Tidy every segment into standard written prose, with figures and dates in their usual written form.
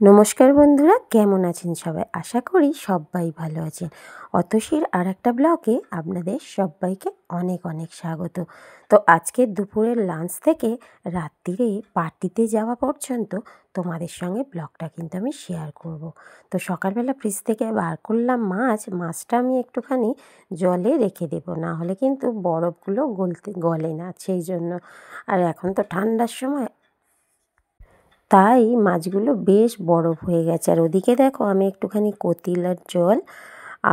নমস্কার বন্ধুরা, কেমন আছেন সবাই? আশা করি সবাই ভালো আছেন। অতসীর আরেকটা ব্লগে আপনাদের সবাইকে অনেক অনেক স্বাগত। তো আজকের দুপুরের লাঞ্চ থেকে রাত্রিরে পার্টিতে যাওয়া পর্যন্ত তোমাদের সঙ্গে ব্লগটা কিন্তু আমি শেয়ার করব। তো সকালবেলা ফ্রিজ থেকে বার করলাম মাছটা আমি একটুখানি জলে রেখে দেবো, না হলে কিন্তু বরফগুলো গলে না, সেই জন্য। আর এখন তো ঠান্ডার সময়, তাই মাছগুলো বেশ বরফ হয়ে গেছে। আর ওদিকে দেখো আমি একটুখানি কতিলার জল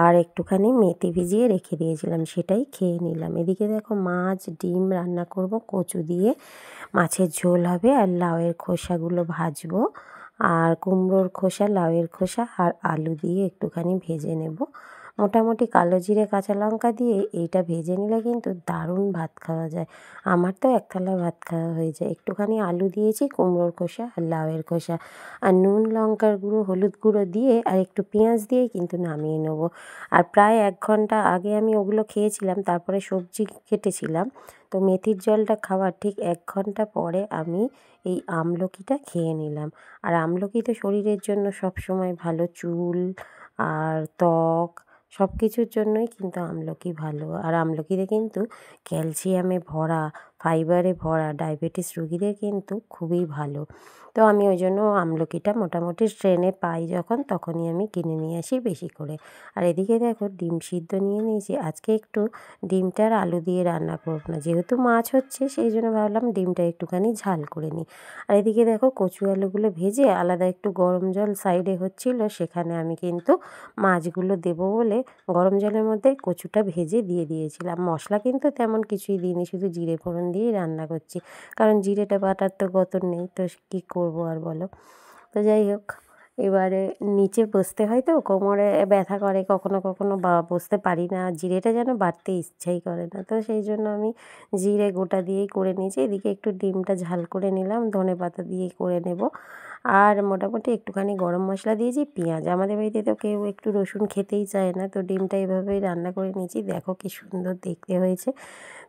আর একটুখানি মেথি ভিজিয়ে রেখে দিয়েছিলাম, সেটাই খেয়ে নিলাম। এদিকে দেখো মাছ ডিম রান্না করব, কচু দিয়ে মাছের ঝোল হবে, আর লাউয়ের খোসাগুলো ভাজবো, আর কুমড়োর খোসা, লাউয়ের খোসা আর আলু দিয়ে একটুখানি ভেজে নেব। মোটামুটি কালো জিরে কাঁচা লঙ্কা দিয়ে এইটা ভেজে নিলে কিন্তু দারুণ ভাত খাওয়া যায়। আমার তো এক থালা ভাত খাওয়া হয়ে যায়। একটুখানি আলু দিয়েছি, কুমড়োর খোসা আর লাউয়ের খোসা, আর নুন লঙ্কার গুঁড়ো হলুদ গুঁড়ো দিয়ে আর একটু পেঁয়াজ দিয়ে কিন্তু নামিয়ে নেব। আর প্রায় 1 ঘন্টা আগে আমি ওগুলো খেয়েছিলাম, তারপরে সবজি কেটেছিলাম। তো মেথির জলটা খাওয়ার ঠিক 1 ঘন্টা পরে আমি এই আমলকিটা খেয়ে নিলাম। আর আমলকি তো শরীরের জন্য সবসময় ভালো, চুল আর ত্বক সব কিছুর জন্যই কিন্তু আমলকি ভালো। আর আমলকিতে কিন্তু ক্যালসিয়ামে ভরা, ফাইবারে ভরা, ডায়াবেটিস রোগীদের কিন্তু খুবই ভালো। তো আমি ওই জন্য আমলকিটা মোটামুটি ট্রেনে পাই যখন, তখনই আমি কিনে নিয়ে আসি বেশি করে। আর এদিকে দেখো ডিম সিদ্ধ নিয়ে নিয়েছি। আজকে একটু ডিমটা আর আলু দিয়ে রান্না করব না, যেহেতু মাছ হচ্ছে সেই জন্য ভাবলাম ডিমটা একটুখানি ঝাল করে নিই। আর এদিকে দেখো কচু আলুগুলো ভেজে আলাদা একটু গরম জল সাইডে হচ্ছিল, সেখানে আমি কিন্তু মাছগুলো দেবো বলে গরম জলের মধ্যে কচুটা ভেজে দিয়ে দিয়েছিলাম। মশলা কিন্তু তেমন কিছুই দিইনি, শুধু জিরে ফোড়ন দিয়েই রান্না করছি, কারণ জিরেটা বাটার তো গতর নেই, তো কী করবো আর বলো। তো যাই হোক, এবারে নিচে বসতে হয় তো কোমরে ব্যথা করে কখনো কখনো, বা বসতে পারি না, জিরেটা যেন বাটতে ইচ্ছাই করে না, তো সেই জন্য আমি জিরে গোটা দিয়েই করে নিয়েছি। এদিকে একটু ডিমটা ঝাল করে নিলাম, ধনেপাতা দিয়েই করে নেব। আর মোটামুটি একটুখানি গরম মশলা দিয়েছি, পেঁয়াজ, আমাদের বাড়িতে তো কেউ একটু রসুন খেতেই চায় না, তো ডিমটা এভাবেই রান্না করে নিয়েছি। দেখো কি সুন্দর দেখতে হয়েছে।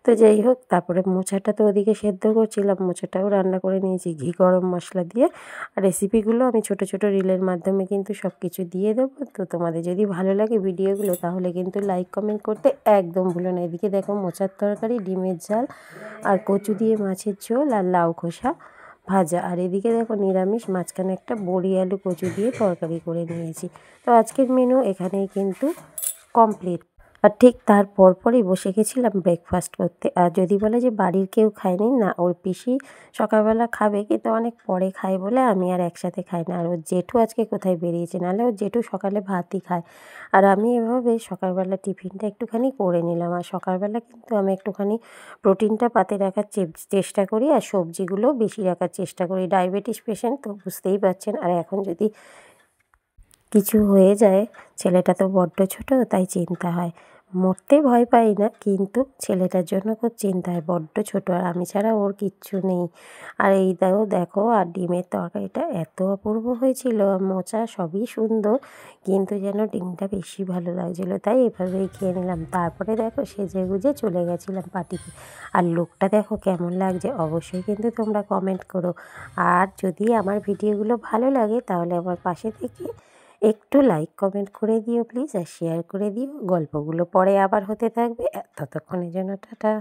তো যাই হোক, তারপরে মোচাটা তো ওদিকে সেদ্ধ করছিলাম, মোচাটাও রান্না করে নিয়েছি ঘি গরম মশলা দিয়ে। আর রেসিপিগুলো আমি ছোট ছোট রিলের মাধ্যমে কিন্তু সব কিছু দিয়ে দেবো। তো তোমাদের যদি ভালো লাগে ভিডিওগুলো, তাহলে কিন্তু লাইক কমেন্ট করতে একদম ভুলো না। এদিকে দেখো মোচার তরকারি, ডিমের ঝাল আর কচু দিয়ে মাছের ঝোল আর লাউ খোসা ভাজা। আর এদিকে দেখো নিরামিষ মাঝখানে একটা বড়ি আলু কচু দিয়ে তরকারি করে নিয়েছি। তো আজকের মেনু এখানেই কিন্তু কমপ্লিট। আর ঠিক তার পরপরই বসে গেছিলাম ব্রেকফাস্ট করতে। আর যদি বলে যে বাড়ির কেউ খায়নি, না, ওর পিসি সকালবেলা খাবে কিন্তু অনেক পরে খায় বলে আমি আর একসাথে খাই না। আর ওর জেঠু আজকে কোথায় বেরিয়েছে, নাহলে ওর জেঠু সকালে ভাতই খায়। আর আমি এভাবে সকালবেলা টিফিনটা একটুখানি করে নিলাম। আর সকালবেলা কিন্তু আমি একটুখানি প্রোটিনটা পাতে রাখার চেষ্টা করি, আর সবজিগুলো বেশি রাখার চেষ্টা করি। ডায়াবেটিস পেশেন্ট তো বুঝতেই পারছেন। আর এখন যদি কিছু হয়ে যায়, ছেলেটা তো বড্ড ছোট, তাই চিন্তা হয়। মরতে ভয় পাই না, কিন্তু ছেলেটার জন্য খুব চিন্তা হয়, বড্ড ছোট, আর আমি ছাড়া ওর কিচ্ছু নেই। আর এই দেখো আর ডিমের তরকারিটা এত অপূর্ব হয়েছিল, মোচা সবই সুন্দর, কিন্তু যেন ডিমটা বেশি ভালো লাগছিলো, তাই এভাবেই খেয়ে নিলাম। তারপরে দেখো সেজে গুজে চলে গেছিলাম পার্টিতে। আর লোকটা দেখো কেমন লাগছে, অবশ্যই কিন্তু তোমরা কমেন্ট করো। আর যদি আমার ভিডিওগুলো ভালো লাগে, তাহলে আমার পাশে থেকে একটু লাইক কমেন্ট করে দিও প্লিজ, আর শেয়ার করে দিও। গল্পগুলো পরে আবার হতে থাকবে, ততক্ষণের জন্য টাটা।